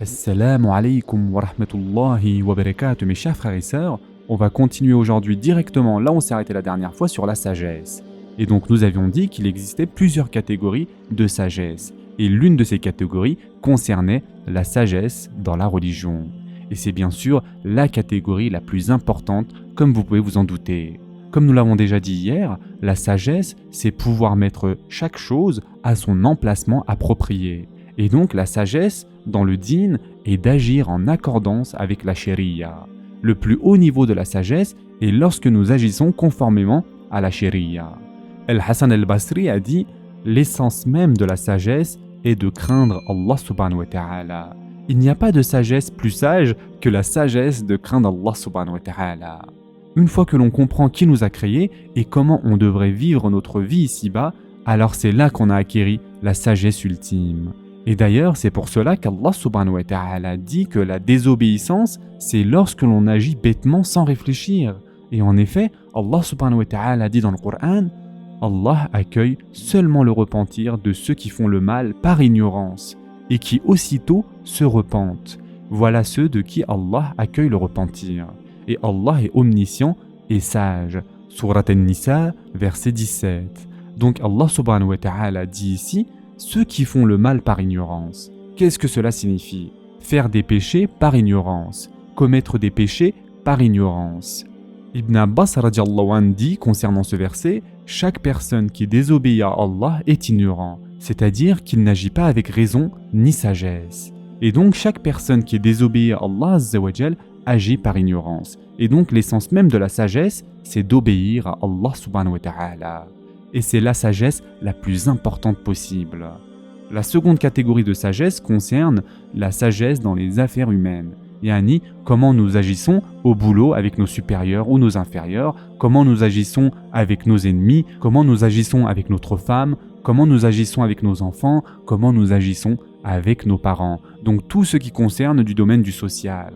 Assalamu alaikum wa rahmatullahi wa barakatuh, mes chers frères et sœurs. On va continuer aujourd'hui directement là où on s'est arrêté la dernière fois sur la sagesse. Et donc nous avions dit qu'il existait plusieurs catégories de sagesse. Et l'une de ces catégories concernait la sagesse dans la religion. Et c'est bien sûr la catégorie la plus importante, comme vous pouvez vous en douter. Comme nous l'avons déjà dit hier, la sagesse, c'est pouvoir mettre chaque chose à son emplacement approprié. Et donc la sagesse dans le dîn est d'agir en accordance avec la sharia. Le plus haut niveau de la sagesse est lorsque nous agissons conformément à la sharia. Al-Hassan al-Basri a dit « L'essence même de la sagesse est de craindre Allah subhanahu wa ta'ala. Il n'y a pas de sagesse plus sage que la sagesse de craindre Allah subhanahu wa ta'ala. » Une fois que l'on comprend qui nous a créés et comment on devrait vivre notre vie ici-bas, alors c'est là qu'on a acquéri la sagesse ultime. Et d'ailleurs, c'est pour cela qu'Allah subhanahu wa ta'ala dit que la désobéissance, c'est lorsque l'on agit bêtement sans réfléchir. Et en effet, Allah subhanahu wa ta'ala dit dans le Coran, Allah accueille seulement le repentir de ceux qui font le mal par ignorance et qui aussitôt se repentent. Voilà ceux de qui Allah accueille le repentir. Et Allah est omniscient et sage. Surat An-Nisa, verset 17. Donc Allah subhanahu wa ta'ala dit ici, ceux qui font le mal par ignorance. Qu'est-ce que cela signifie? Faire des péchés par ignorance. Commettre des péchés par ignorance. Ibn Abbas radiallahu anhu dit concernant ce verset, chaque personne qui désobéit à Allah est ignorant, c'est-à-dire qu'il n'agit pas avec raison ni sagesse. Et donc chaque personne qui désobéit à Allah azza wa jal agit par ignorance. Et donc l'essence même de la sagesse, c'est d'obéir à Allah subhanahu wa ta'ala. Et c'est la sagesse la plus importante possible. La seconde catégorie de sagesse concerne la sagesse dans les affaires humaines. Yani, comment nous agissons au boulot avec nos supérieurs ou nos inférieurs, comment nous agissons avec nos ennemis, comment nous agissons avec notre femme, comment nous agissons avec nos enfants, comment nous agissons avec nos parents. Donc tout ce qui concerne du domaine du social.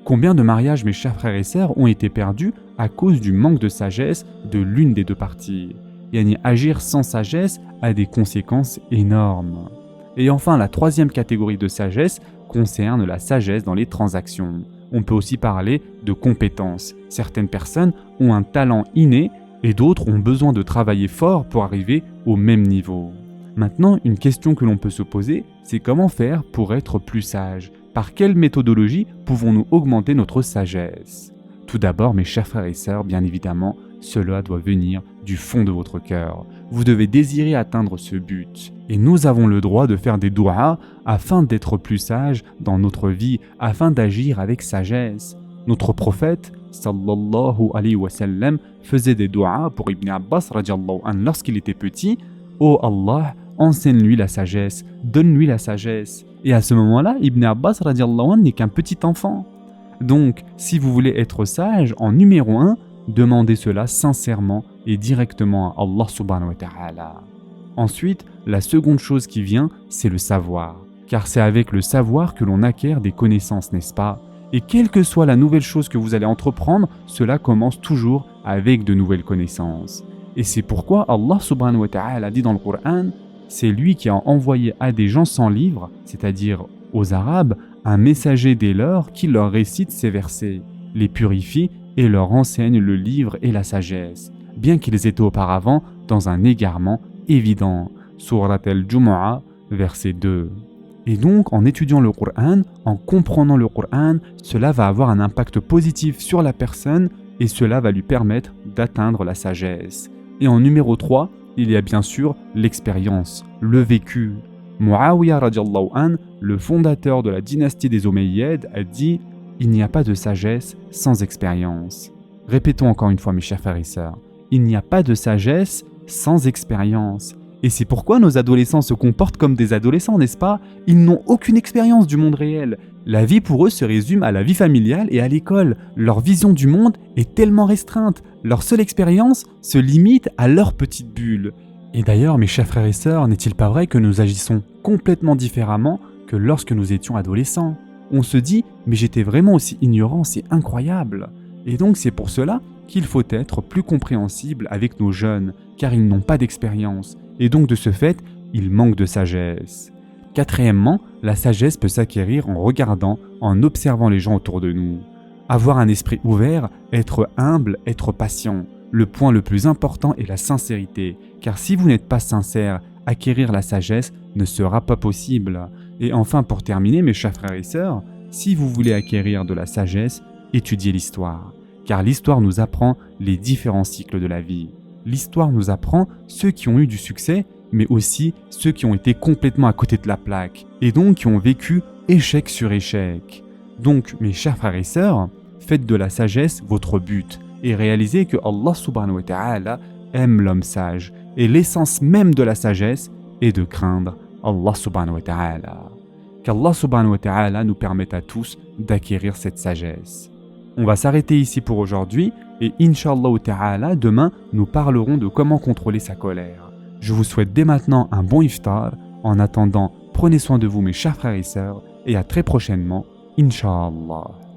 Combien de mariages, mes chers frères et sœurs, ont été perdus à cause du manque de sagesse de l'une des deux parties? Yani, agir sans sagesse a des conséquences énormes. Et enfin, la troisième catégorie de sagesse concerne la sagesse dans les transactions. On peut aussi parler de compétences. Certaines personnes ont un talent inné et d'autres ont besoin de travailler fort pour arriver au même niveau. Maintenant, une question que l'on peut se poser, c'est comment faire pour être plus sage? Par quelle méthodologie pouvons-nous augmenter notre sagesse? Tout d'abord, mes chers frères et sœurs, bien évidemment, cela doit venir du fond de votre cœur. Vous devez désirer atteindre ce but. Et nous avons le droit de faire des douas afin d'être plus sages dans notre vie, afin d'agir avec sagesse. Notre prophète, sallallahu alayhi wa sallam, faisait des douas pour Ibn Abbas radiallahu anhu lorsqu'il était petit. Oh Allah, enseigne-lui la sagesse, donne-lui la sagesse. Et à ce moment-là, Ibn Abbas radiallahu anhu n'est qu'un petit enfant. Donc, si vous voulez être sage, en numéro 1, demandez cela sincèrement et directement à Allah subhanahu wa ta'ala. Ensuite, la seconde chose qui vient, c'est le savoir. Car c'est avec le savoir que l'on acquiert des connaissances, n'est-ce pas? Et quelle que soit la nouvelle chose que vous allez entreprendre, cela commence toujours avec de nouvelles connaissances. Et c'est pourquoi Allah subhanahu wa ta'ala dit dans le Coran, c'est lui qui a envoyé à des gens sans livre, c'est-à-dire aux Arabes, un messager des leurs qui leur récite ces versets, les purifie et leur enseigne le livre et la sagesse, bien qu'ils étaient auparavant dans un égarement évident. Surat al-Jumu'ah, verset 2. Et donc, en étudiant le Coran, en comprenant le Coran, cela va avoir un impact positif sur la personne et cela va lui permettre d'atteindre la sagesse. Et en numéro 3, il y a bien sûr l'expérience, le vécu. Muawiyah radiallahu anhu, le fondateur de la dynastie des Omeyyades, a dit « Il n'y a pas de sagesse sans expérience ». Répétons encore une fois, mes chers frères et sœurs, il n'y a pas de sagesse sans expérience. Et c'est pourquoi nos adolescents se comportent comme des adolescents, n'est-ce pas? Ils n'ont aucune expérience du monde réel. La vie pour eux se résume à la vie familiale et à l'école. Leur vision du monde est tellement restreinte. Leur seule expérience se limite à leur petite bulle. Et d'ailleurs, mes chers frères et sœurs, n'est-il pas vrai que nous agissons complètement différemment que lorsque nous étions adolescents? On se dit, mais j'étais vraiment aussi ignorant, c'est incroyable. Et donc c'est pour cela qu'il faut être plus compréhensible avec nos jeunes, car ils n'ont pas d'expérience. Et donc de ce fait, ils manquent de sagesse. Quatrièmement, la sagesse peut s'acquérir en regardant, en observant les gens autour de nous. Avoir un esprit ouvert, être humble, être patient. Le point le plus important est la sincérité, car si vous n'êtes pas sincère, acquérir la sagesse ne sera pas possible. Et enfin, pour terminer, mes chers frères et sœurs, si vous voulez acquérir de la sagesse, étudiez l'histoire, car l'histoire nous apprend les différents cycles de la vie. L'histoire nous apprend ceux qui ont eu du succès, mais aussi ceux qui ont été complètement à côté de la plaque, et donc qui ont vécu échec sur échec. Donc, mes chers frères et sœurs, faites de la sagesse votre but, et réalisez que Allah subhanahu wa ta'ala aime l'homme sage, et l'essence même de la sagesse est de craindre Allah subhanahu wa ta'ala. Qu'Allah subhanahu wa ta'ala nous permette à tous d'acquérir cette sagesse. On va s'arrêter ici pour aujourd'hui, et Inch'Allah ta'ala, demain, nous parlerons de comment contrôler sa colère. Je vous souhaite dès maintenant un bon iftar. En attendant, prenez soin de vous mes chers frères et sœurs, et à très prochainement, Inch'Allah.